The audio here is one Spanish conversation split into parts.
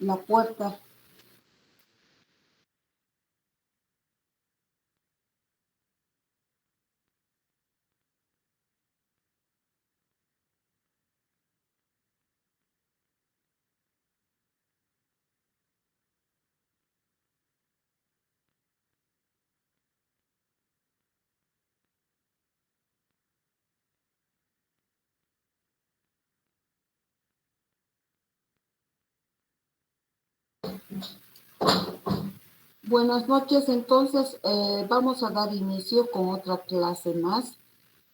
la puerta. Buenas noches, entonces vamos a dar inicio con otra clase más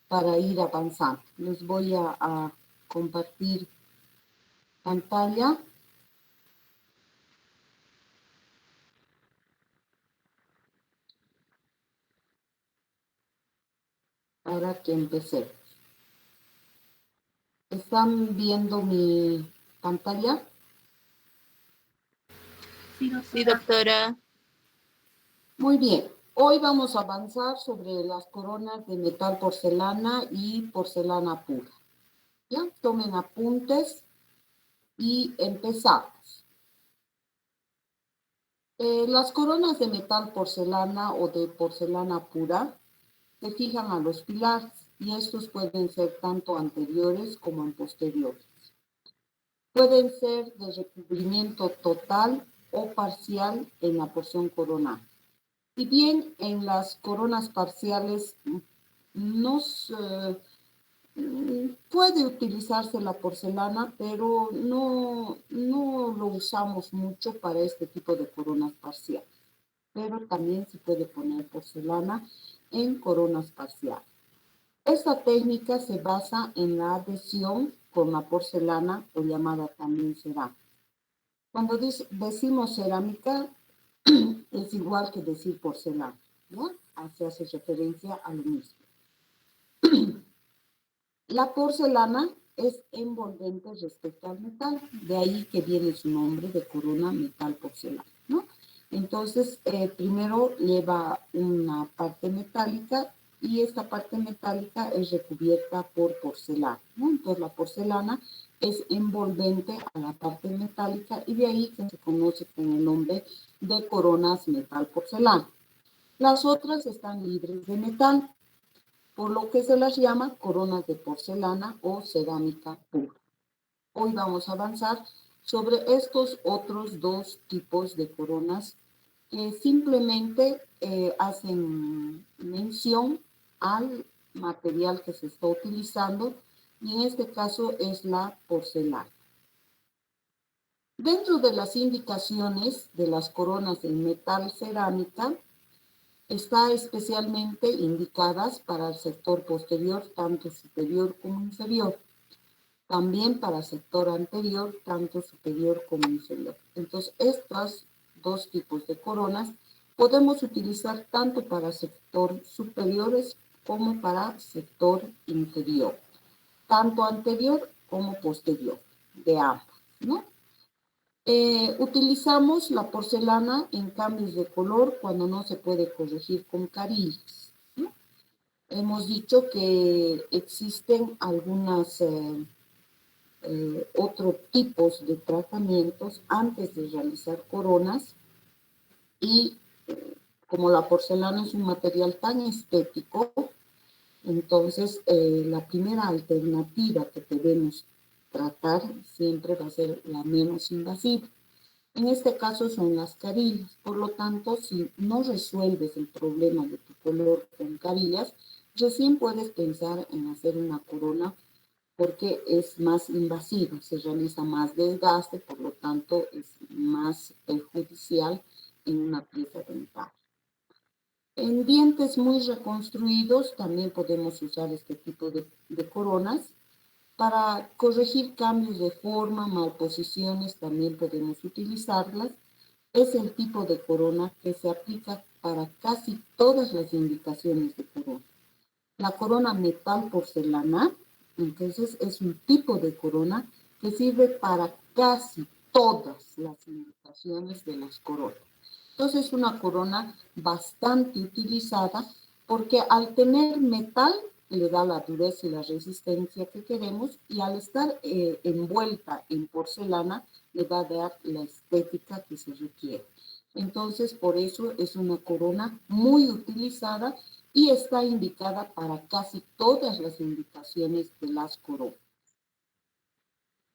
para ir avanzando. Les voy a compartir pantalla para que empecemos. ¿Están viendo mi pantalla? Sí, doctora. Muy bien. Hoy vamos a avanzar sobre las coronas de metal porcelana y porcelana pura. ¿Ya? Tomen apuntes y empezamos. Las coronas de metal porcelana o de porcelana pura se fijan a los pilares y estos pueden ser tanto anteriores como en posteriores. Pueden ser de recubrimiento total o parcial en la porción coronal. Si bien en las coronas parciales puede utilizarse la porcelana, pero no lo usamos mucho para este tipo de coronas parciales. Pero también se puede poner porcelana en coronas parciales. Esta técnica se basa en la adhesión con la porcelana o llamada también cerámica. Cuando decimos cerámica, es igual que decir porcelana, ¿no? Así hace referencia a lo mismo. La porcelana es envolvente respecto al metal, de ahí que viene su nombre de corona metal porcelana, ¿no? Entonces, primero lleva una parte metálica y esta parte metálica es recubierta por porcelana, ¿no? Entonces, la porcelana es envolvente a la parte metálica y de ahí que se conoce con el nombre de coronas metal porcelana. Las otras están libres de metal, por lo que se las llama coronas de porcelana o cerámica pura. Hoy vamos a avanzar sobre estos otros dos tipos de coronas que simplemente hacen mención al material que se está utilizando y en este caso es la porcelana. Dentro de las indicaciones de las coronas en metal cerámica, está especialmente indicadas para el sector posterior, tanto superior como inferior. También para el sector anterior, tanto superior como inferior. Entonces, estos dos tipos de coronas podemos utilizar tanto para sector superiores como para sector inferior. Tanto anterior como posterior, de ambos, ¿no? Utilizamos la porcelana en cambios de color cuando no se puede corregir con carillas, ¿no? Hemos dicho que existen algunos otros tipos de tratamientos antes de realizar coronas y como la porcelana es un material tan estético, entonces la primera alternativa que debemos tratar siempre va a ser la menos invasiva. En este caso son las carillas, por lo tanto, si no resuelves el problema de tu color con carillas, recién puedes pensar en hacer una corona porque es más invasiva, se realiza más desgaste, por lo tanto es más perjudicial en una pieza dental. En dientes muy reconstruidos también podemos usar este tipo de coronas. Para corregir cambios de forma, malposiciones, también podemos utilizarlas. Es el tipo de corona que se aplica para casi todas las indicaciones de corona. La corona metal porcelana, entonces, es un tipo de corona que sirve para casi todas las indicaciones de las coronas. Entonces, es una corona bastante utilizada porque al tener metal le da la dureza y la resistencia que queremos, y al estar envuelta en porcelana, le va a dar la estética que se requiere. Entonces, por eso es una corona muy utilizada y está indicada para casi todas las indicaciones de las coronas.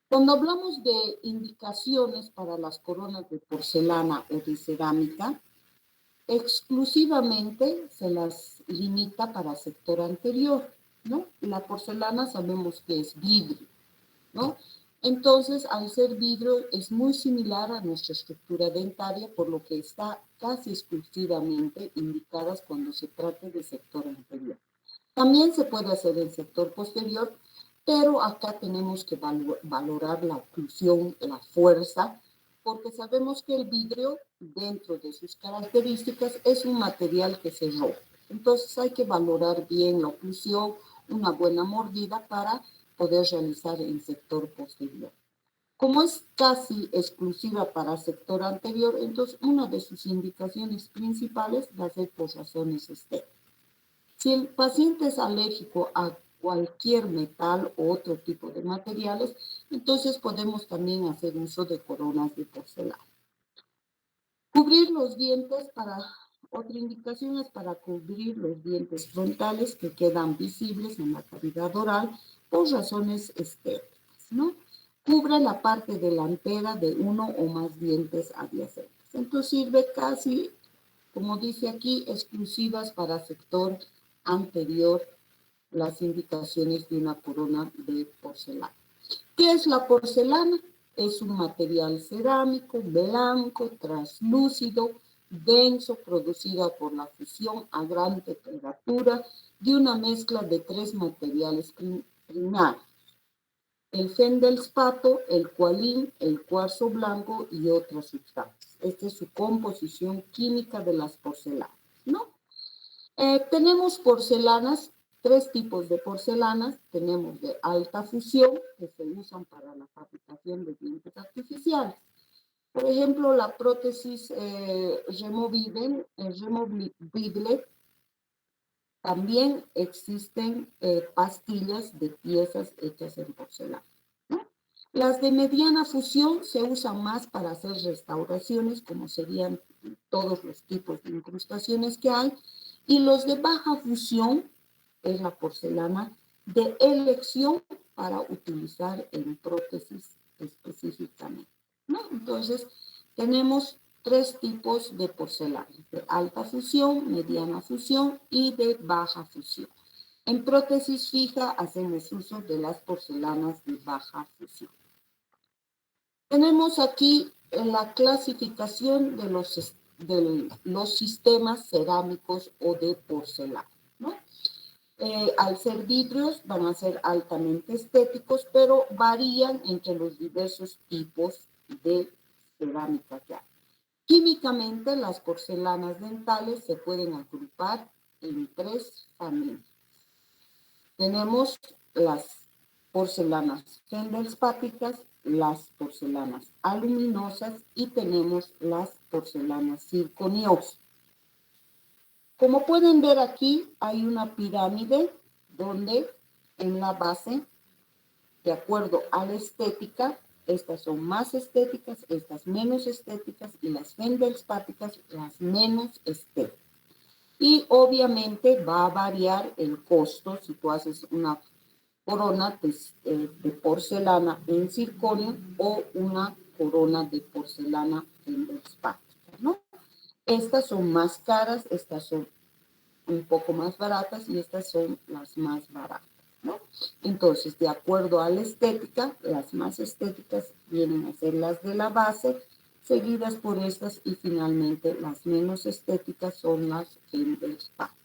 Cuando hablamos de indicaciones para las coronas de porcelana o de cerámica, exclusivamente se las limita para sector anterior, ¿no? La porcelana sabemos que es vidrio, ¿no? Entonces, al ser vidrio, es muy similar a nuestra estructura dentaria, por lo que está casi exclusivamente indicadas cuando se trate de sector anterior. También se puede hacer el sector posterior, pero acá tenemos que valorar la oclusión, la fuerza, porque sabemos que el vidrio, dentro de sus características, es un material que se rompe. Entonces hay que valorar bien la oclusión, una buena mordida para poder realizar el sector posterior. Como es casi exclusiva para sector anterior, entonces una de sus indicaciones principales va a ser por razones estéticas. Si el paciente es alérgico a cualquier metal o otro tipo de materiales, entonces podemos también hacer uso de coronas de porcelana. Cubrir los dientes otra indicación es para cubrir los dientes frontales que quedan visibles en la cavidad oral por razones estéticas, ¿no? Cubre la parte delantera de uno o más dientes adyacentes. Entonces sirve casi, como dice aquí, exclusivas para sector anterior las indicaciones de una corona de porcelana. ¿Qué es la porcelana? Es un material cerámico, blanco, translúcido, denso, producido por la fusión a gran temperatura de una mezcla de tres materiales primarios: el feldespato, el cualín, el cuarzo blanco y otras sustancias. Esta es su composición química de las porcelanas, ¿no? Tenemos porcelanas, tres tipos de porcelanas. Tenemos de alta fusión, que se usan para la fabricación de dientes artificiales. Por ejemplo, la prótesis removible. También existen pastillas de piezas hechas en porcelana, ¿no? Las de mediana fusión se usan más para hacer restauraciones, como serían todos los tipos de incrustaciones que hay, y los de baja fusión es la porcelana de elección para utilizar en prótesis específicamente, ¿no? Entonces, tenemos tres tipos de porcelana: de alta fusión, mediana fusión y de baja fusión. En prótesis fija hacemos uso de las porcelanas de baja fusión. Tenemos aquí la clasificación de los sistemas cerámicos o de porcelana, ¿no? Al ser vidrios van a ser altamente estéticos, pero varían entre los diversos tipos de cerámica que hay. Químicamente, las porcelanas dentales se pueden agrupar en tres familias. Tenemos las porcelanas feldespáticas, las porcelanas aluminosas y tenemos las porcelanas zirconiosas. Como pueden ver aquí, hay una pirámide donde en la base, de acuerdo a la estética, estas son más estéticas, estas menos estéticas, y las feldespáticas las menos estéticas. Y obviamente va a variar el costo si tú haces una corona de porcelana en circonio o una corona de porcelana feldespática, ¿no? Estas son más caras, estas son un poco más baratas y estas son las más baratas, ¿no? Entonces, de acuerdo a la estética, las más estéticas vienen a ser las de la base, seguidas por estas, y finalmente las menos estéticas son las feldespatas.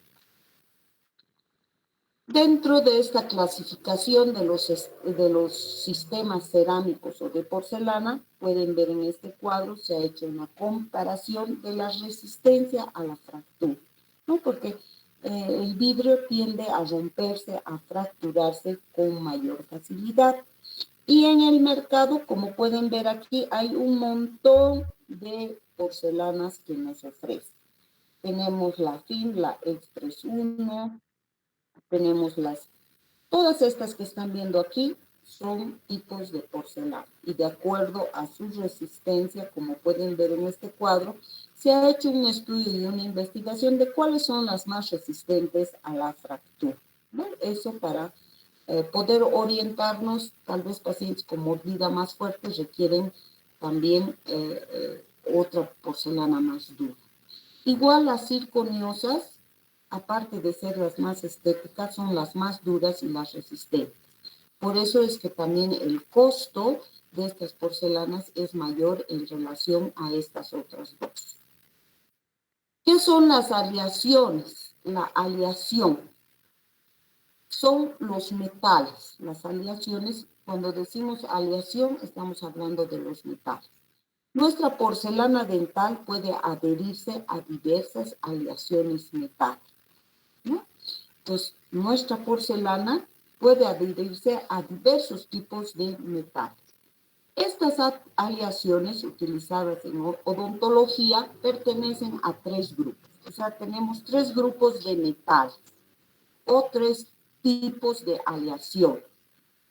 Dentro de esta clasificación de los sistemas cerámicos o de porcelana, pueden ver en este cuadro, se ha hecho una comparación de la resistencia a la fractura, ¿no? Porque el vidrio tiende a romperse, a fracturarse con mayor facilidad. Y en el mercado, como pueden ver aquí, hay un montón de porcelanas que nos ofrecen. Tenemos la FIN, la Express 1, tenemos todas estas que están viendo aquí son tipos de porcelana y de acuerdo a su resistencia, como pueden ver en este cuadro, se ha hecho un estudio y una investigación de cuáles son las más resistentes a la fractura, ¿no? Eso para poder orientarnos, tal vez pacientes con mordida más fuerte requieren también otra porcelana más dura. Igual las zirconiosas, aparte de ser las más estéticas, son las más duras y las resistentes. Por eso es que también el costo de estas porcelanas es mayor en relación a estas otras dos. ¿Qué son las aleaciones? La aleación son los metales. Las aleaciones, cuando decimos aleación, estamos hablando de los metales. Nuestra porcelana dental puede adherirse a diversas aleaciones metálicas, ¿no? Entonces, nuestra porcelana puede adherirse a diversos tipos de metales. Estas aleaciones utilizadas en odontología pertenecen a tres grupos. O sea, tenemos tres grupos de metales o tres tipos de aleación.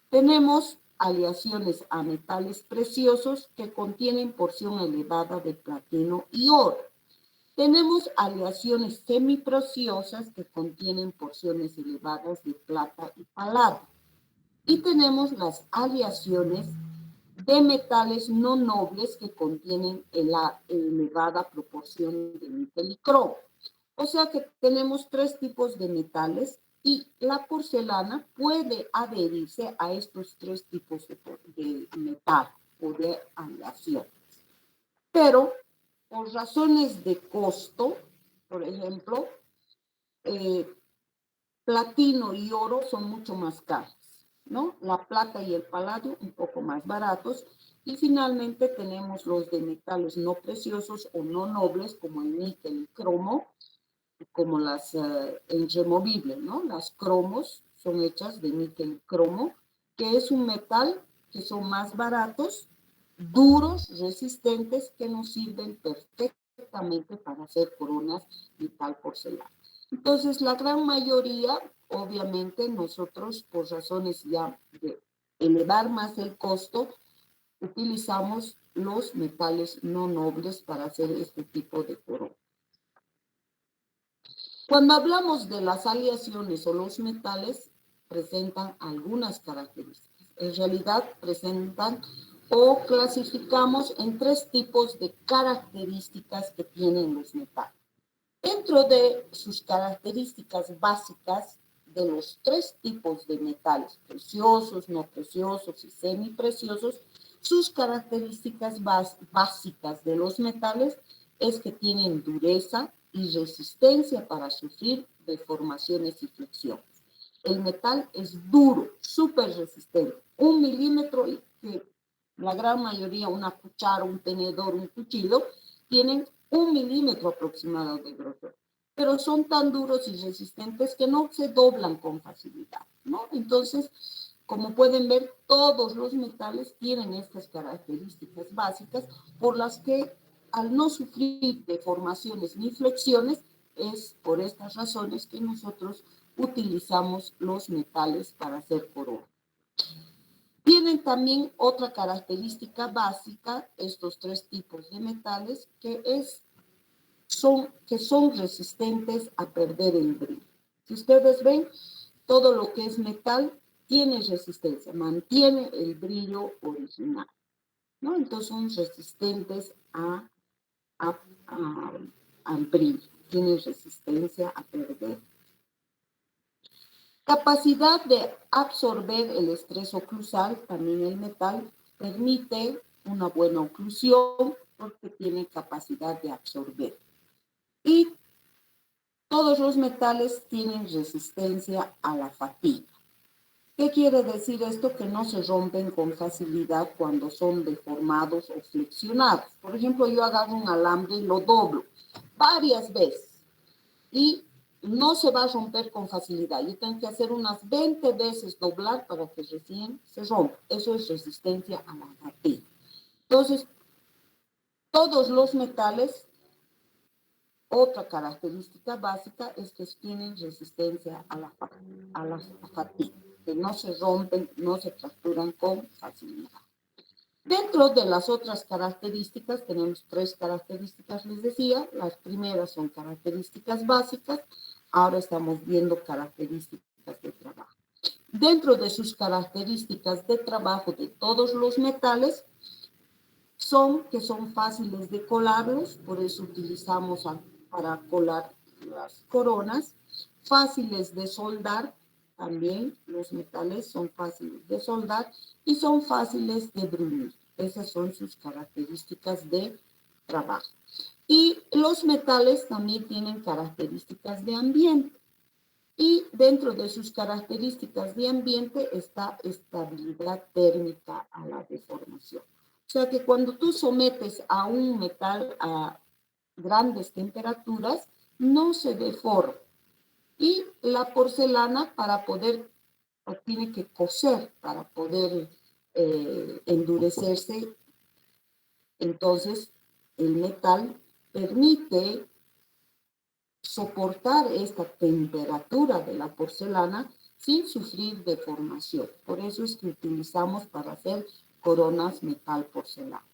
Tenemos aleaciones a metales preciosos que contienen porción elevada de platino y oro. Tenemos aleaciones semipreciosas que contienen porciones elevadas de plata y paladio. Y tenemos las aleaciones de metales no nobles que contienen elevada proporción de níquel y cromo. O sea que tenemos tres tipos de metales y la porcelana puede adherirse a estos tres tipos de metal o de aleación. Pero por razones de costo, por ejemplo, platino y oro son mucho más caros, ¿no? La plata y el paladio un poco más baratos. Y finalmente tenemos los de metales no preciosos o no nobles, como el níquel y cromo, como las irremovibles, ¿no? Las cromos son hechas de níquel y cromo, que es un metal que son más baratos, duros, resistentes, que nos sirven perfectamente para hacer coronas y tal porcelana. Entonces, la gran mayoría, obviamente, nosotros, por razones ya de elevar más el costo, utilizamos los metales no nobles para hacer este tipo de corona. Cuando hablamos de las aleaciones o los metales, presentan algunas características. En realidad, presentan o clasificamos en tres tipos de características que tienen los metales. Dentro de sus características básicas de los tres tipos de metales, preciosos, no preciosos y semipreciosos, sus características básicas de los metales es que tienen dureza y resistencia para sufrir deformaciones y flexiones. El metal es duro, súper resistente, 1 milímetro, que la gran mayoría, una cuchara, un tenedor, un cuchillo, tienen 1 milímetro aproximado de grosor, pero son tan duros y resistentes que no se doblan con facilidad, ¿no? Entonces, como pueden ver, todos los metales tienen estas características básicas por las que al no sufrir deformaciones ni flexiones, es por estas razones que nosotros utilizamos los metales para hacer corona. Tienen también otra característica básica, estos tres tipos de metales, que son resistentes a perder el brillo. Si ustedes ven, todo lo que es metal tiene resistencia, mantiene el brillo original, ¿no? Entonces son resistentes al brillo, tienen resistencia a perder. Capacidad de absorber el estrés oclusal, también el metal permite una buena oclusión porque tiene capacidad de absorber. Y todos los metales tienen resistencia a la fatiga. ¿Qué quiere decir esto? Que no se rompen con facilidad cuando son deformados o flexionados. Por ejemplo, yo agarro un alambre y lo doblo varias veces y no se va a romper con facilidad. Yo tengo que hacer unas 20 veces doblar para que recién se rompa. Eso es resistencia a la fatiga. Entonces, todos los metales Otra característica básica es que tienen resistencia a la fatiga, que no se rompen, no se fracturan con facilidad. Dentro de las otras características, tenemos 3 características, les decía. Las primeras son características básicas, ahora estamos viendo características de trabajo. Dentro de sus características de trabajo de todos los metales, son fáciles de colarlos, por eso utilizamos para colar las coronas, fáciles de soldar, también los metales son fáciles de soldar y son fáciles de bruñir. Esas son sus características de trabajo. Y los metales también tienen características de ambiente. Y dentro de sus características de ambiente está estabilidad térmica a la deformación. O sea que cuando tú sometes a un metal a grandes temperaturas, no se deforma. Y la porcelana tiene que cocer para poder endurecerse. Entonces, el metal permite soportar esta temperatura de la porcelana sin sufrir deformación. Por eso es que utilizamos para hacer coronas metal porcelana.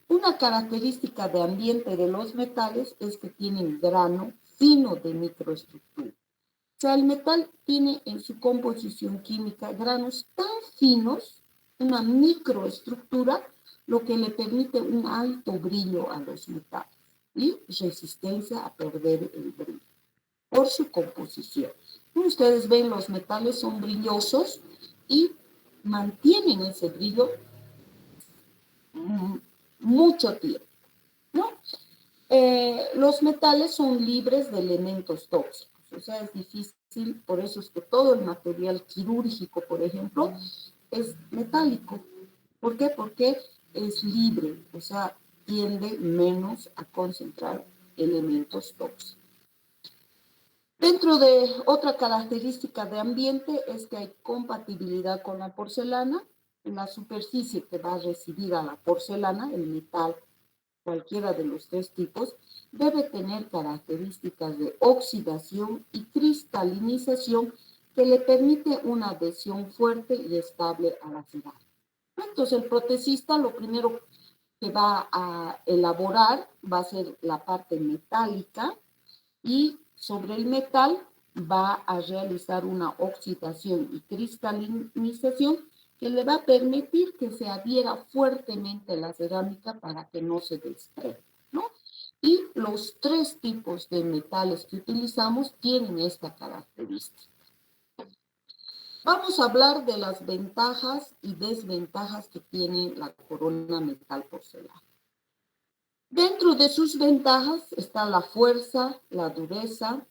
Una característica de ambiente de los metales es que tienen grano fino de microestructura. O sea, el metal tiene en su composición química granos tan finos, una microestructura, lo que le permite un alto brillo a los metales y resistencia a perder el brillo por su composición. Ustedes ven, los metales son brillosos y mantienen ese brillo mucho tiempo, ¿no? Los metales son libres de elementos tóxicos, o sea, es difícil, por eso es que todo el material quirúrgico, por ejemplo, es metálico. ¿Por qué? Porque es libre, o sea, tiende menos a concentrar elementos tóxicos. Dentro de otra característica de ambiente es que hay compatibilidad con la porcelana. La superficie que va a recibir a la porcelana, el metal, cualquiera de los 3 tipos, debe tener características de oxidación y cristalinización que le permite una adhesión fuerte y estable a la cerámica. Entonces, el protecista lo primero que va a elaborar va a ser la parte metálica y sobre el metal va a realizar una oxidación y cristalinización que le va a permitir que se adhiera fuertemente la cerámica para que no se desprenda, ¿no? Y los 3 tipos de metales que utilizamos tienen esta característica. Vamos a hablar de las ventajas y desventajas que tiene la corona metal porcelana. Dentro de sus ventajas está la fuerza, la dureza,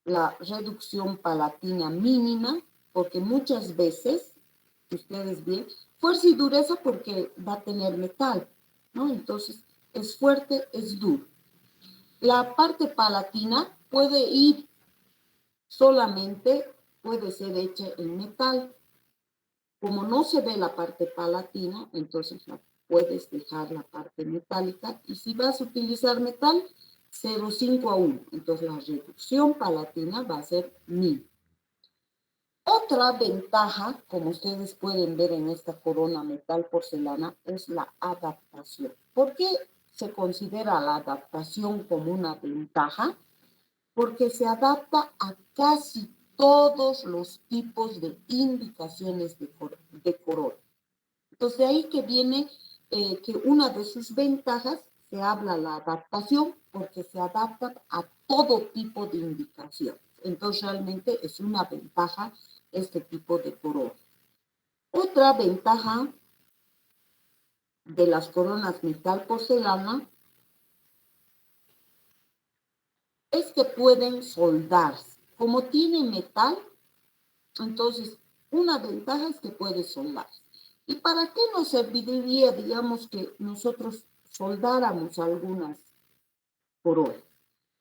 la reducción palatina mínima, porque muchas veces, ustedes ven, fuerza y dureza porque va a tener metal, ¿no? Entonces, es fuerte, es duro. La parte palatina puede ser hecha en metal. Como no se ve la parte palatina, entonces puedes dejar la parte metálica, y si vas a utilizar metal, 0,5 a 1. Entonces la reducción palatina va a ser 1000. Otra ventaja, como ustedes pueden ver en esta corona metal porcelana, es la adaptación. ¿Por qué se considera la adaptación como una ventaja? Porque se adapta a casi todos los tipos de indicaciones de corona. Entonces, de ahí que viene que una de sus ventajas se habla la adaptación, porque se adapta a todo tipo de indicación. Entonces, realmente es una ventaja este tipo de corona. Otra ventaja de las coronas metal porcelana es que pueden soldarse. Como tiene metal, entonces una ventaja es que puede soldarse. ¿Y para qué nos serviría, digamos, que nosotros soldáramos algunas coronas?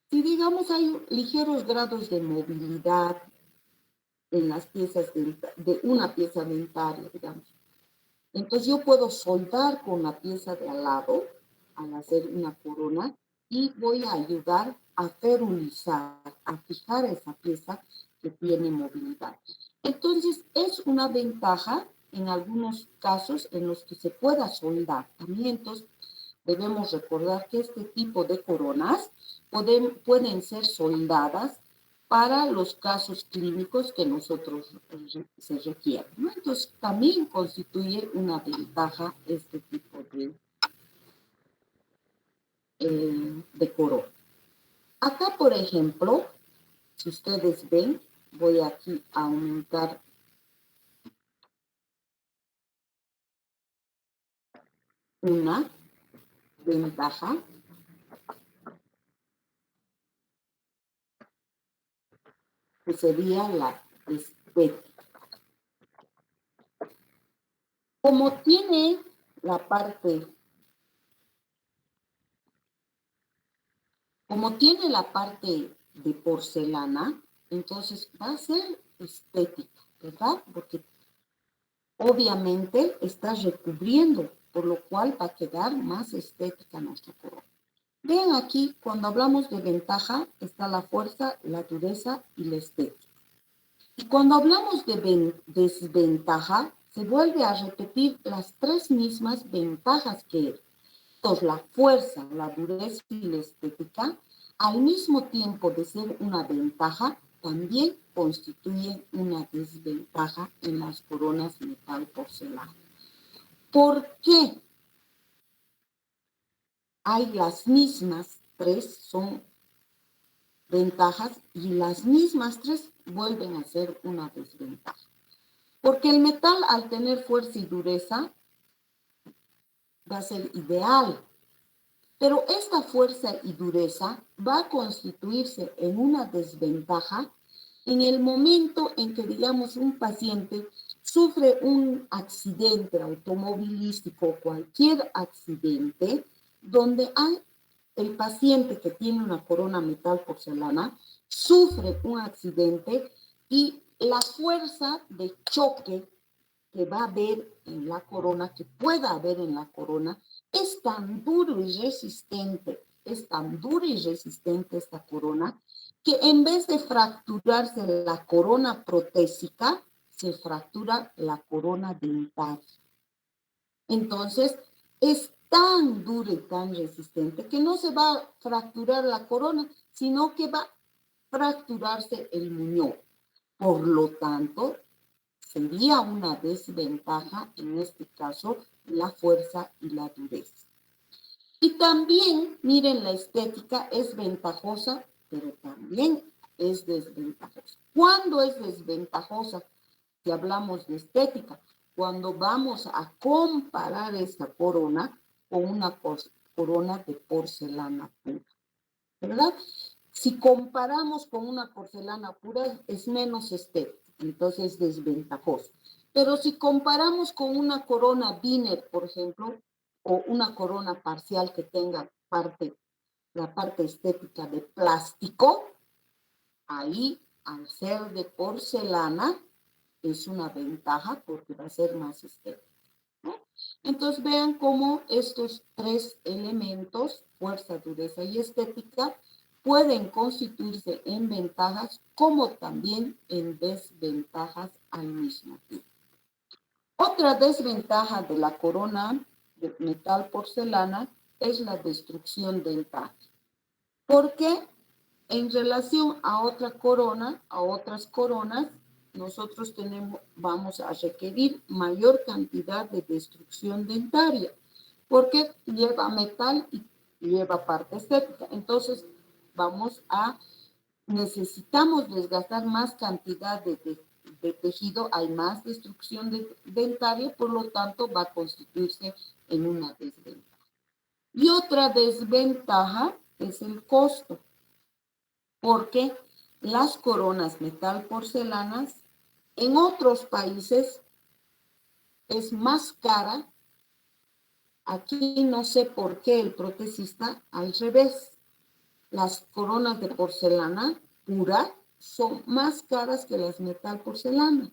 Si, digamos, hay ligeros grados de movilidad en las piezas de una pieza dentaria, digamos, entonces yo puedo soldar con la pieza de al lado al hacer una corona y voy a ayudar a ferulizar, a fijar esa pieza que tiene movilidad. Entonces, es una ventaja en algunos casos en los que se pueda soldar. También, entonces, debemos recordar que este tipo de coronas pueden ser soldadas para los casos clínicos que nosotros se requieren, ¿no? Entonces, también constituye una ventaja este tipo de corona. Acá, por ejemplo, si ustedes ven, voy aquí a aumentar una ventaja que sería la estética. Como tiene la parte de porcelana, entonces va a ser estética, ¿verdad? Porque obviamente está recubriendo, por lo cual va a quedar más estética nuestra corona. Vean aquí, cuando hablamos de ventaja, está la fuerza, la dureza y la estética. Y cuando hablamos de desventaja, se vuelve a repetir las tres mismas ventajas que él. Entonces, la fuerza, la dureza y la estética, al mismo tiempo de ser una ventaja, también constituyen una desventaja en las coronas metal porcelana. ¿Por qué? Hay las mismas tres, son ventajas, y las mismas tres vuelven a ser una desventaja. Porque el metal, al tener fuerza y dureza, va a ser ideal. Pero esta fuerza y dureza va a constituirse en una desventaja en el momento en que, digamos, un paciente sufre un accidente automovilístico o cualquier accidente donde el paciente que tiene una corona metal porcelana sufre un accidente y la fuerza de choque que va a haber en la corona, que pueda haber en la corona, es tan duro y resistente, es tan dura y resistente esta corona, que en vez de fracturarse la corona protésica, se fractura la corona dental. Entonces, es tan dura y tan resistente que no se va a fracturar la corona, sino que va a fracturarse el muñón. Por lo tanto, sería una desventaja, en este caso, la fuerza y la dureza. Y también, miren, la estética es ventajosa, pero también es desventajosa. ¿Cuándo es desventajosa? Si hablamos de estética, cuando vamos a comparar esta corona con una corona de porcelana pura, ¿verdad? Si comparamos con una porcelana pura, es menos estética, entonces es desventajoso. Pero si comparamos con una corona Wiener, por ejemplo, o una corona parcial que tenga la parte estética de plástico, ahí, al ser de porcelana, es una ventaja porque va a ser más estética, ¿no? Entonces vean cómo estos tres elementos, fuerza, dureza y estética, pueden constituirse en ventajas como también en desventajas al mismo tiempo. Otra desventaja de la corona de metal porcelana es la destrucción dental. Porque en relación a otra corona, a otras coronas, nosotros vamos a requerir mayor cantidad de destrucción dentaria, porque lleva metal y lleva parte estética. Entonces, necesitamos desgastar más cantidad de tejido, hay más destrucción dentaria, por lo tanto, va a constituirse en una desventaja. Y otra desventaja es el costo, porque las coronas metal porcelanas en otros países es más cara. Aquí no sé por qué el protesista, al revés, las coronas de porcelana pura son más caras que las metal porcelana.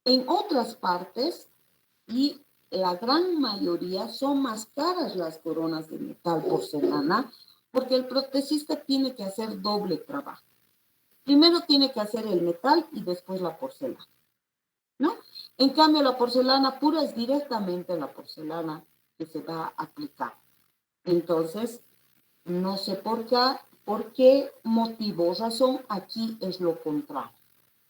En otras partes, y la gran mayoría, son más caras las coronas de metal porcelana, porque el protecista tiene que hacer doble trabajo. Primero tiene que hacer el metal y después la porcelana, ¿no? En cambio, la porcelana pura es directamente la porcelana que se va a aplicar. Entonces, no sé por qué motivo o razón, aquí es lo contrario,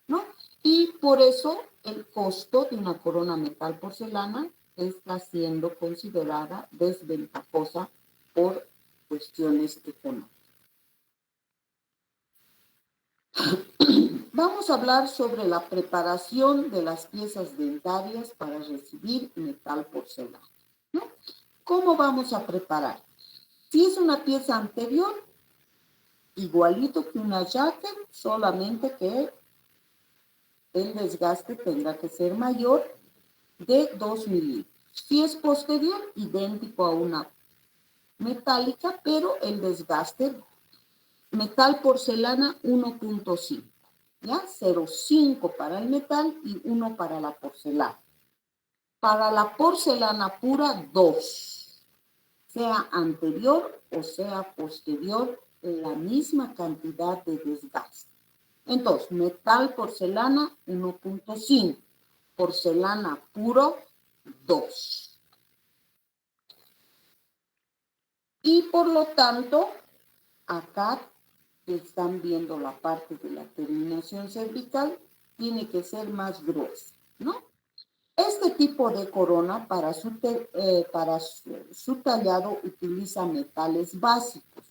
¿no? Y por eso el costo de una corona metal porcelana está siendo considerada desventajosa por cuestiones económicas. Vamos a hablar sobre la preparación de las piezas dentarias para recibir metal porcelana, ¿no? ¿Cómo vamos a preparar? Si es una pieza anterior, igualito que una jacket, solamente que el desgaste tendrá que ser mayor de 2 milímetros. Si es posterior, idéntico a una metálica, pero el desgaste metal porcelana 1.5, ¿ya? 0.5 para el metal y 1 para la porcelana. Para la porcelana pura, 2, sea anterior o sea posterior, la misma cantidad de desgaste. Entonces, metal porcelana 1.5, porcelana puro 2. Y por lo tanto, acá están viendo la parte de la terminación cervical, tiene que ser más gruesa, ¿no? Este tipo de corona para su tallado utiliza metales básicos,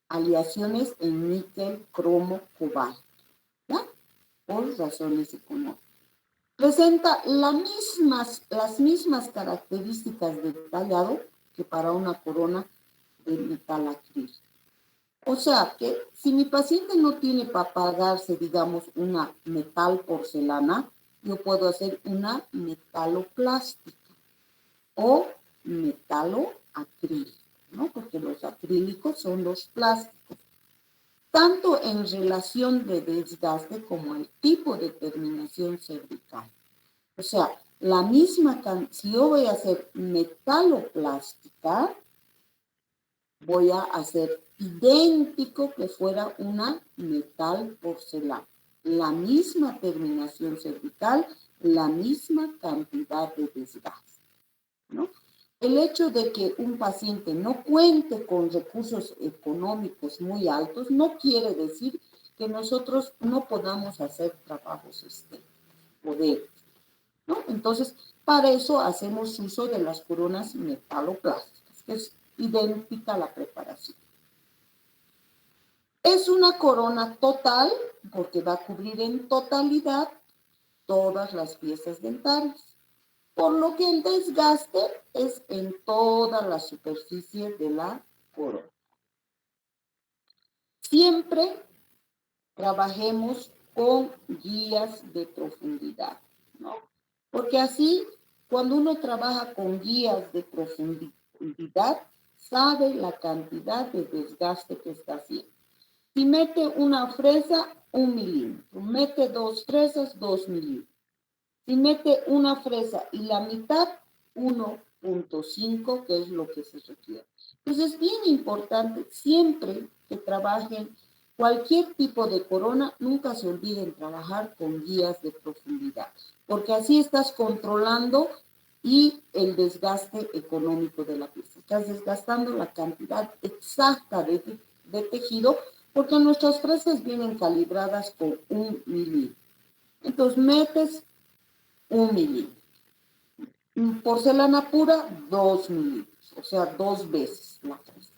aleaciones en níquel, cromo, cobalto, ¿ya? Por razones económicas. Presenta las mismas características de tallado que para una corona de metal acrílico. O sea que si mi paciente no tiene para pagarse, digamos, una metal porcelana, yo puedo hacer una metaloplástica o metaloacrílico, ¿no? Porque los acrílicos son los plásticos, tanto en relación de desgaste como el tipo de terminación cervical. O sea, si yo voy a hacer metaloplástica, voy a hacer idéntico que fuera una metal porcelana. La misma terminación cervical, la misma cantidad de desgaste, ¿no? El hecho de que un paciente no cuente con recursos económicos muy altos no quiere decir que nosotros no podamos hacer trabajos estéticos. Podemos, ¿no? Entonces, para eso hacemos uso de las coronas metaloplásticas, que es idéntica a la preparación. Es una corona total porque va a cubrir en totalidad todas las piezas dentarias, por lo que el desgaste es en toda la superficie de la corona. Siempre trabajemos con guías de profundidad, ¿no? Porque así, cuando uno trabaja con guías de profundidad, sabe la cantidad de desgaste que está haciendo. Si mete una fresa, 1 milímetro. Mete 2 fresas, 2 milímetros. Si mete una fresa y la mitad, 1.5, que es lo que se requiere. Entonces es bien importante siempre que trabajen cualquier tipo de corona, nunca se olviden trabajar con guías de profundidad, porque así estás controlando y el desgaste económico de la pieza. Estás desgastando la cantidad exacta de tejido, porque nuestras fresas vienen calibradas con 1 milímetro. Entonces metes 1 milímetro. Porcelana pura, 2 milímetros, o sea, 2 veces la fresa.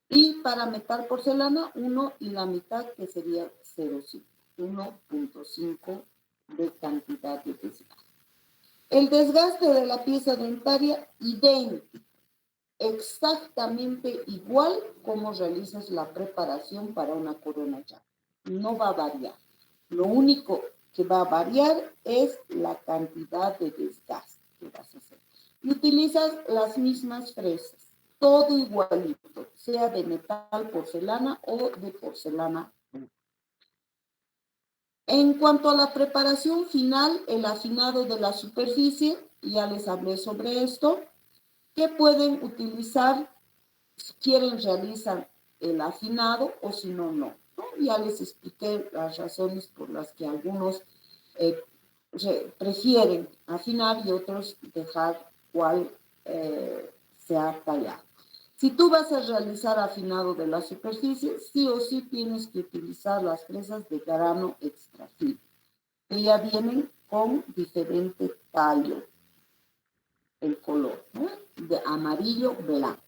Y para metal porcelana, 1 y la mitad, que sería 0.5, 1.5 de cantidad de desgaste. El desgaste de la pieza dentaria, idéntico, exactamente igual como realizas la preparación para una corona ya. No va a variar. Lo único que va a variar es la cantidad de desgaste que vas a hacer. Y utilizas las mismas fresas, todo igualito, sea de metal porcelana o de porcelana. En cuanto a la preparación final, el afinado de la superficie, ya les hablé sobre esto, que pueden utilizar, si quieren realizar el afinado o si no, no. Ya les expliqué las razones por las que algunos prefieren afinar y otros dejar cual sea tallado. Si tú vas a realizar afinado de la superficie, sí o sí tienes que utilizar las fresas de grano extra fino, que ya vienen con diferente tallo, el color, ¿no? De amarillo, blanco.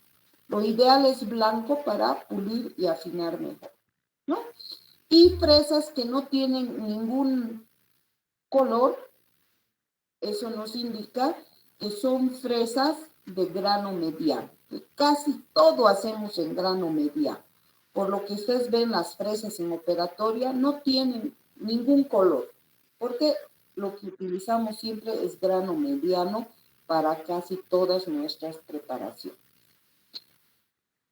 Lo ideal es blanco para pulir y afinar mejor, ¿no? Y fresas que no tienen ningún color, eso nos indica que son fresas de grano mediano. Casi todo hacemos en grano mediano. Por lo que ustedes ven, las fresas en operatoria no tienen ningún color, porque lo que utilizamos siempre es grano mediano para casi todas nuestras preparaciones.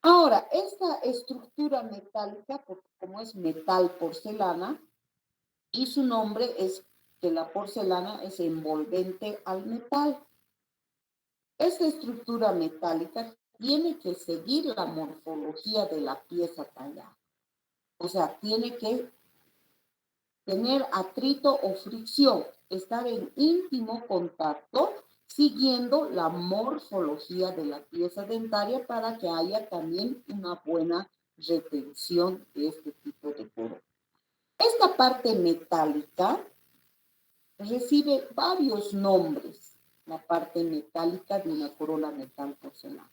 Ahora, esta estructura metálica, porque como es metal porcelana, y su nombre es que la porcelana es envolvente al metal. Esta estructura metálica tiene que seguir la morfología de la pieza tallada. O sea, tiene que tener atrito o fricción, estar en íntimo contacto, siguiendo la morfología de la pieza dentaria para que haya también una buena retención de este tipo de corona. Esta parte metálica recibe varios nombres, la parte metálica de una corona metal porcelana.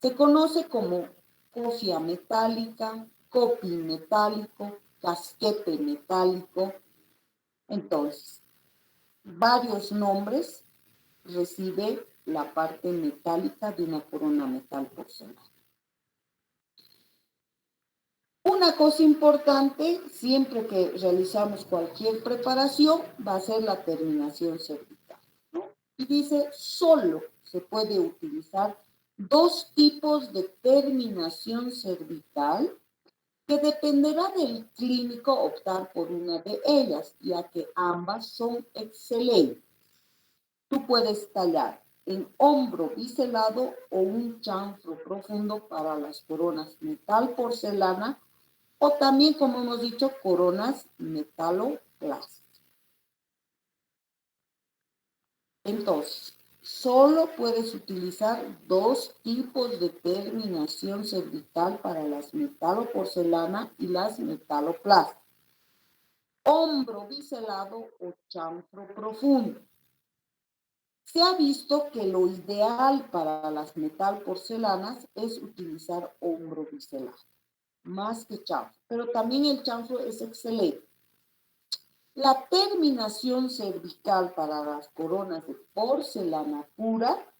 Se conoce como cofia metálica, coping metálico, casquete metálico. Entonces, varios nombres recibe la parte metálica de una corona metal porcelana. Una cosa importante, siempre que realizamos cualquier preparación, va a ser la terminación cervical, ¿no? Y dice, solo se puede utilizar dos tipos de terminación cervical que dependerá del clínico optar por una de ellas, ya que ambas son excelentes. Tú puedes tallar en hombro biselado o un chanfro profundo para las coronas metal porcelana o también, como hemos dicho, coronas metaloplásticas. Entonces, solo puedes utilizar dos tipos de terminación cervical para las metaloporcelana y las metaloplásticas. Hombro biselado o chanfro profundo. Se ha visto que lo ideal para las metalporcelanas es utilizar hombro biselado, más que chanfro, pero también el chanfro es excelente. La terminación cervical para las coronas de porcelana pura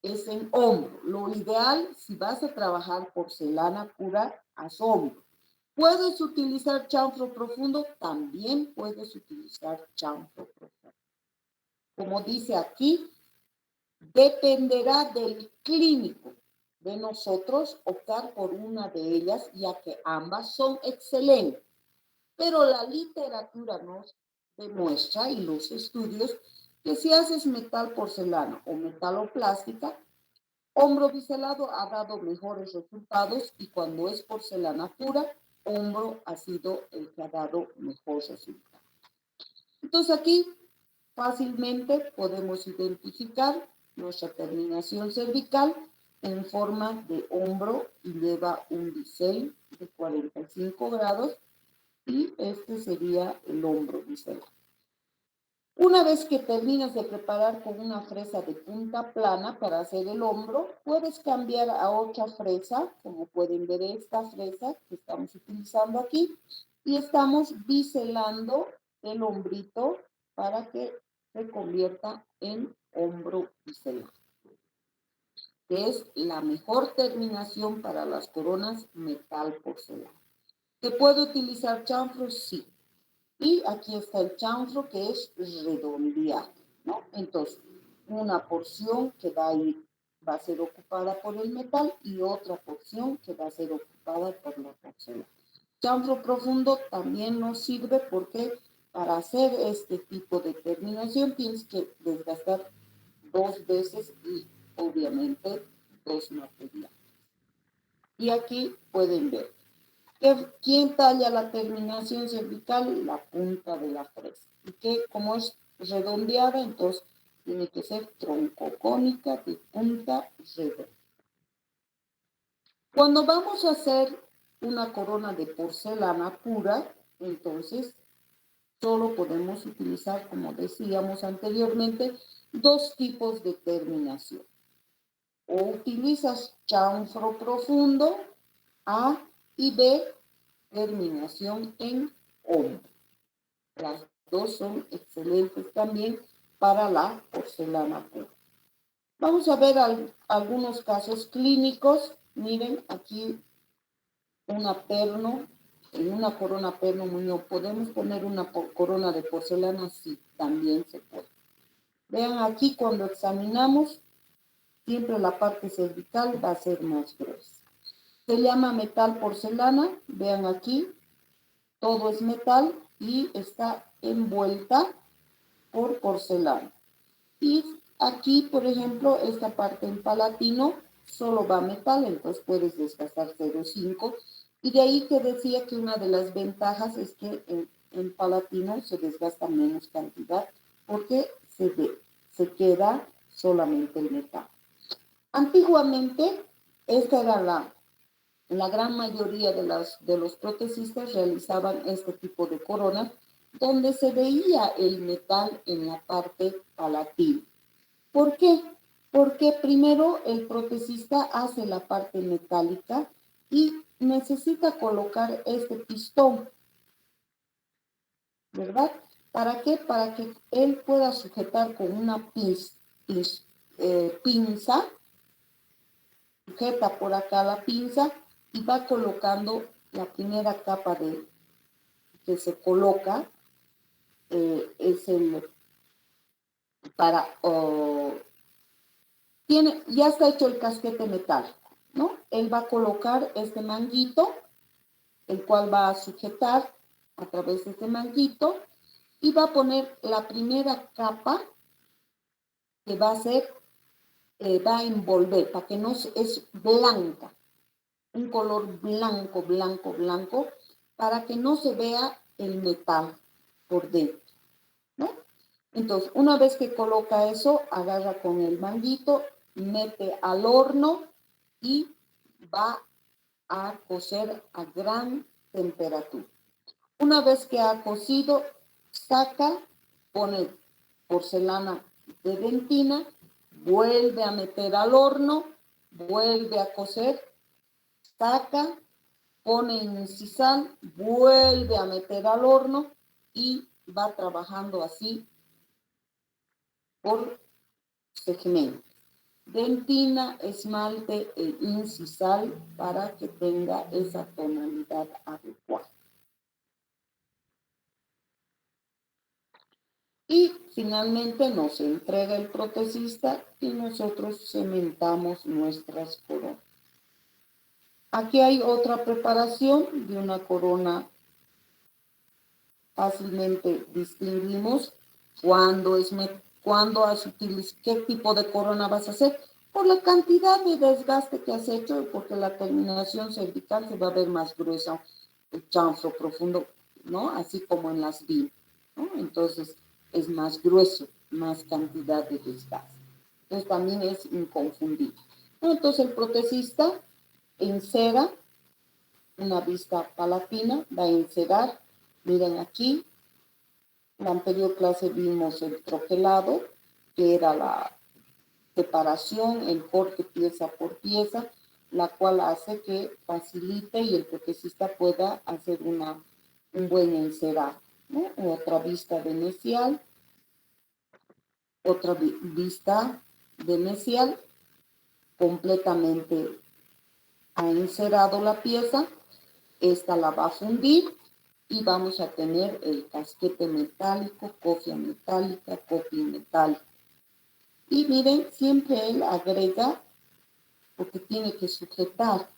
es en hombro. Lo ideal, si vas a trabajar porcelana pura, haz hombro. ¿Puedes utilizar chanfro profundo? También puedes utilizar chanfro profundo. Como dice aquí, dependerá del clínico de nosotros optar por una de ellas, ya que ambas son excelentes. Pero la literatura nos demuestra y los estudios que si haces metal porcelana o metaloplástica, hombro biselado ha dado mejores resultados y cuando es porcelana pura, hombro ha sido el que ha dado mejor resultado. Entonces aquí fácilmente podemos identificar nuestra terminación cervical en forma de hombro y lleva un bisel de 45 grados y este sería el hombro biselar. Una vez que terminas de preparar con una fresa de punta plana para hacer el hombro, puedes cambiar a otra fresa, como pueden ver esta fresa que estamos utilizando aquí, y estamos biselando el hombrito para que se convierta en hombro biselar, que es la mejor terminación para las coronas metal porcelana. ¿Se puede utilizar chanfro? Sí. Y aquí está el chanfro que es redondeado, ¿no? Entonces, una porción que va a ser ocupada por el metal y otra porción que va a ser ocupada por la porcelana. Chanfro profundo también nos sirve porque para hacer este tipo de terminación tienes que desgastar dos veces y obviamente dos materiales. Y aquí pueden ver. ¿Quién talla la terminación cervical? La punta de la fresa. Y que como es redondeada, entonces tiene que ser troncocónica de punta redonda. Cuando vamos a hacer una corona de porcelana pura, entonces solo podemos utilizar, como decíamos anteriormente, dos tipos de terminación. O utilizas chanfro profundo, A, y B, terminación en hombro. Las dos son excelentes también para la porcelana pura. Vamos a ver algunos casos clínicos. Miren, aquí una perno, en una corona perno muñón. ¿Podemos poner una corona de porcelana? Sí, también se puede. Vean aquí cuando examinamos, siempre la parte cervical va a ser más gruesa. Se llama metal porcelana, vean aquí, todo es metal y está envuelta por porcelana. Y aquí, por ejemplo, esta parte en palatino solo va metal, entonces puedes desgastar 0,5. Y de ahí que decía que una de las ventajas es que en palatino se desgasta menos cantidad porque se queda solamente el metal. Antiguamente, esta era la gran mayoría de los protecistas realizaban este tipo de coronas donde se veía el metal en la parte palatina. ¿Por qué? Porque primero el protesista hace la parte metálica y necesita colocar este pistón, ¿verdad? ¿Para qué? Para que él pueda sujetar con una pinza, sujeta por acá la pinza y va colocando la primera capa que se coloca, es el para... ya está hecho el casquete metálico, ¿no? Él va a colocar este manguito, el cual va a sujetar a través de este manguito y va a poner la primera capa que va a ser, va a envolver, para que no es blanca, un color blanco, blanco, blanco, para que no se vea el metal por dentro, ¿no? Entonces, una vez que coloca eso, agarra con el manguito, mete al horno y va a cocer a gran temperatura. Una vez que ha cocido, saca, pone porcelana de dentina, vuelve a meter al horno, vuelve a cocer, saca, pone en sisal, vuelve a meter al horno y va trabajando así por segmentos. Dentina, esmalte e incisal para que tenga esa tonalidad adecuada. Y finalmente nos entrega el protesista y nosotros cementamos nuestras coronas. Aquí hay otra preparación de una corona. Fácilmente distinguimos cuándo has utilizado, qué tipo de corona vas a hacer, por la cantidad de desgaste que has hecho, porque la terminación cervical se va a ver más gruesa, el chanfro profundo, ¿no? Así como en las VIN, ¿no? Entonces es más grueso, más cantidad de desgaste. Entonces también es inconfundible. Entonces el protesista encera una vista palatina, va a encerar. Miren aquí, en la anterior clase vimos el troquelado, que era la separación, el corte pieza por pieza, la cual hace que facilite y el protesista pueda hacer un buen encerado, ¿no? Otra vista de mesial, otra vista de mesial, completamente ha encerado la pieza. Esta la va a fundir y vamos a tener el casquete metálico, cofia metálica, copia metálica. Y miren, siempre él agrega, porque tiene que sujetar,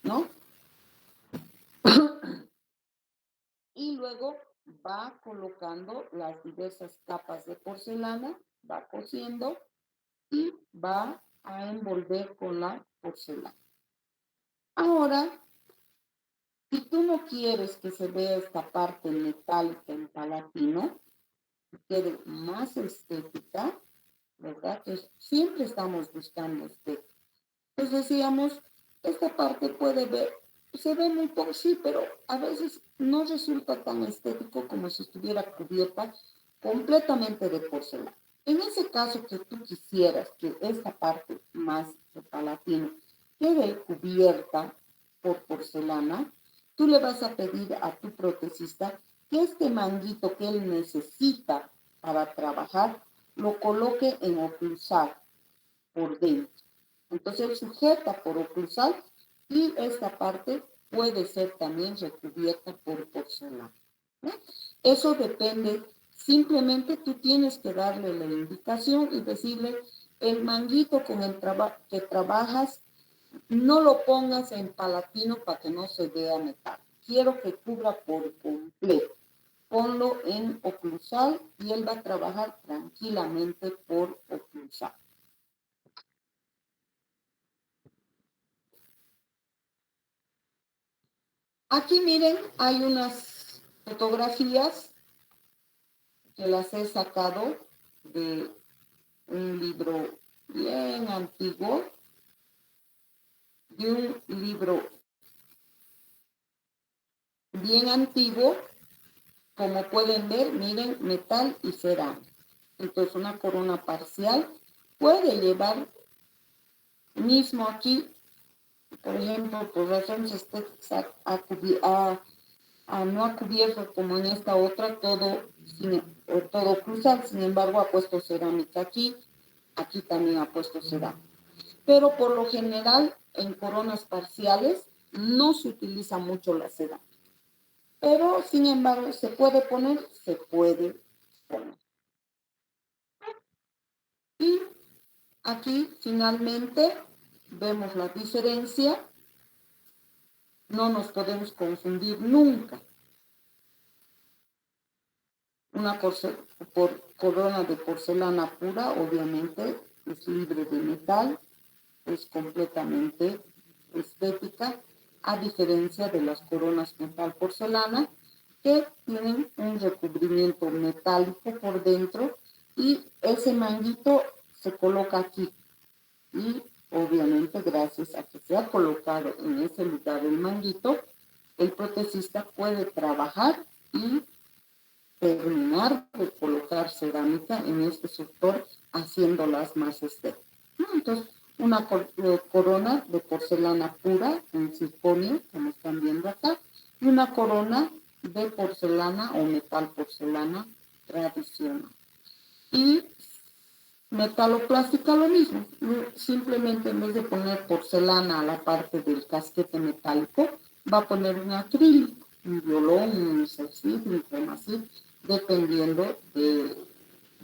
¿no? Y luego va colocando las diversas capas de porcelana, va cosiendo y va a envolver con la porcelana. Ahora, si tú no quieres que se vea esta parte metálica en palatino, que quede más estética, ¿verdad? Pues siempre estamos buscando estética. Pues decíamos, esta parte se ve muy poco, sí, pero a veces no resulta tan estético como si estuviera cubierta completamente de porcelana. En ese caso que tú quisieras que esta parte más de palatino quede cubierta por porcelana, tú le vas a pedir a tu protesista que este manguito que él necesita para trabajar lo coloque en oclusal por dentro. Entonces sujeta por oclusal y esta parte puede ser también recubierta por porcelana. ¿Eh? Eso depende, simplemente tú tienes que darle la indicación y decirle el manguito con el que trabajas, no lo pongas en palatino para que no se vea metal. Quiero que cubra por completo. Ponlo en oclusal y él va a trabajar tranquilamente por oclusal. Aquí miren, hay unas fotografías que las he sacado de un libro bien antiguo, como pueden ver, miren, metal y cerámica. Entonces una corona parcial puede llevar mismo aquí, por ejemplo, por razones estéticas, no ha cubierto como en esta otra todo cruzado, sin embargo ha puesto cerámica aquí también ha puesto cerámica. Pero por lo general en coronas parciales no se utiliza mucho la cerámica. Pero sin embargo se puede poner. Y aquí finalmente vemos la diferencia. No nos podemos confundir nunca. Una corona de porcelana pura, obviamente, es libre de metal, es completamente estética, a diferencia de las coronas metal porcelana, que tienen un recubrimiento metálico por dentro y ese manguito se coloca aquí. Y obviamente, gracias a que se ha colocado en ese lugar el manguito, el protesista puede trabajar y terminar de colocar cerámica en este sector, haciéndolas más estéticas. Entonces, una corona de porcelana pura en circonio, como están viendo acá, y una corona de porcelana o metal porcelana tradicional. Y metaloplástica lo mismo, simplemente en vez de poner porcelana a la parte del casquete metálico, va a poner un acrílico, un violón, un salsifo, un cremacif, dependiendo de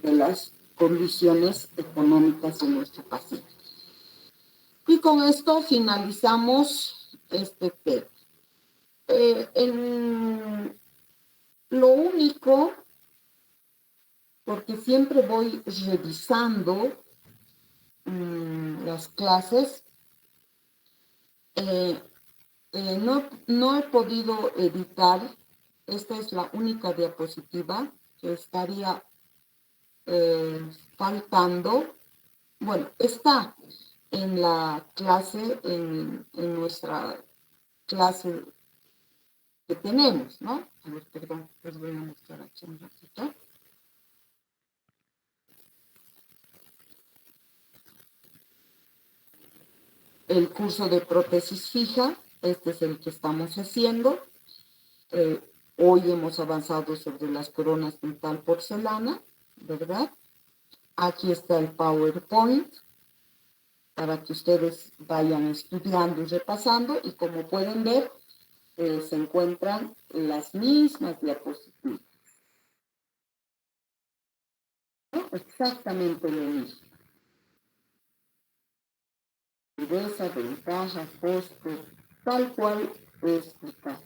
las condiciones económicas de nuestro paciente. Y con esto finalizamos este tema. Lo único, porque siempre voy revisando las clases, no he podido editar. Esta es la única diapositiva que estaría faltando. Bueno, está en la clase, en nuestra clase que tenemos, ¿no? A ver, perdón, les voy a mostrar aquí un ratito. El curso de prótesis fija, este es el que estamos haciendo. Hoy hemos avanzado sobre las coronas metal porcelana, ¿verdad? Aquí está el PowerPoint para que ustedes vayan estudiando y repasando, y como pueden ver, se encuentran las mismas diapositivas. ¿No? Exactamente lo mismo. Dureza, ventaja, costo, tal cual está.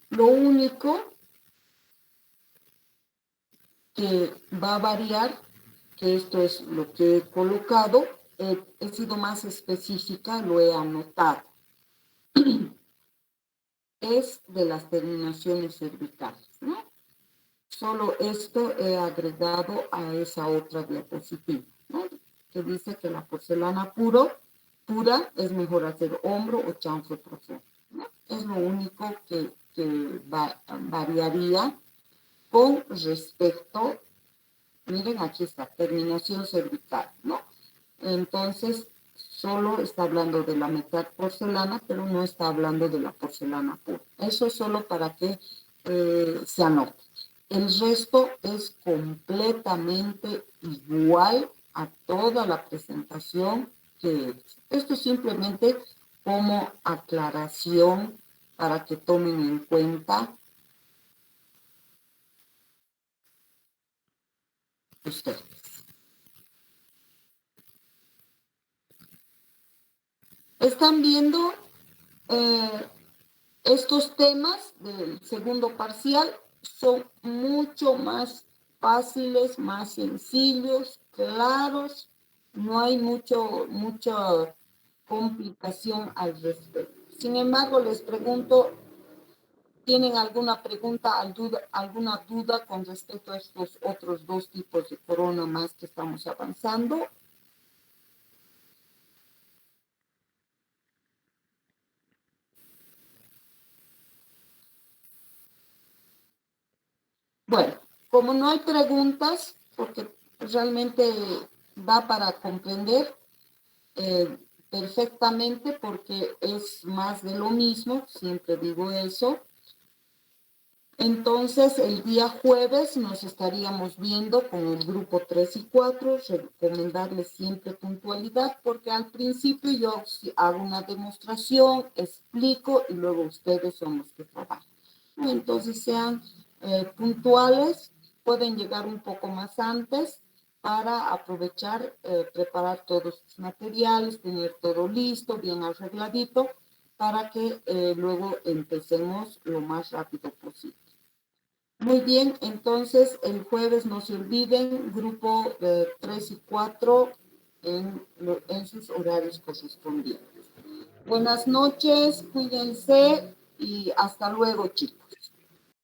Lo único que va a variar, que esto es lo que he colocado, he sido más específica, lo he anotado. es de las terminaciones cervicales, ¿no? Solo esto he agregado a esa otra diapositiva, ¿no? Que dice que la porcelana pura es mejor hacer hombro o chanfle profundo, ¿no? Es lo único que variaría con respecto, miren, aquí está, terminación cervical, ¿no? Entonces, solo está hablando de la mitad porcelana, pero no está hablando de la porcelana pura. Eso es solo para que se anote. El resto es completamente igual a toda la presentación que he hecho. Esto es simplemente como aclaración para que tomen en cuenta ustedes. Están viendo estos temas del segundo parcial son mucho más fáciles, más sencillos, claros, no hay mucha complicación al respecto. Sin embargo, les pregunto, ¿tienen alguna pregunta, alguna duda con respecto a estos otros dos tipos de corona más que estamos avanzando? Bueno, como no hay preguntas, porque realmente va para comprender perfectamente, porque es más de lo mismo, siempre digo eso. Entonces, el día jueves nos estaríamos viendo con el grupo 3 y 4, recomendarles siempre puntualidad, porque al principio yo hago una demostración, explico y luego ustedes son los que trabajan. Entonces, sean puntuales, pueden llegar un poco más antes para aprovechar, preparar todos sus materiales, tener todo listo, bien arregladito, para que luego empecemos lo más rápido posible. Muy bien, entonces el jueves no se olviden, grupo 3 y 4 en sus horarios correspondientes. Buenas noches, cuídense y hasta luego, chicos.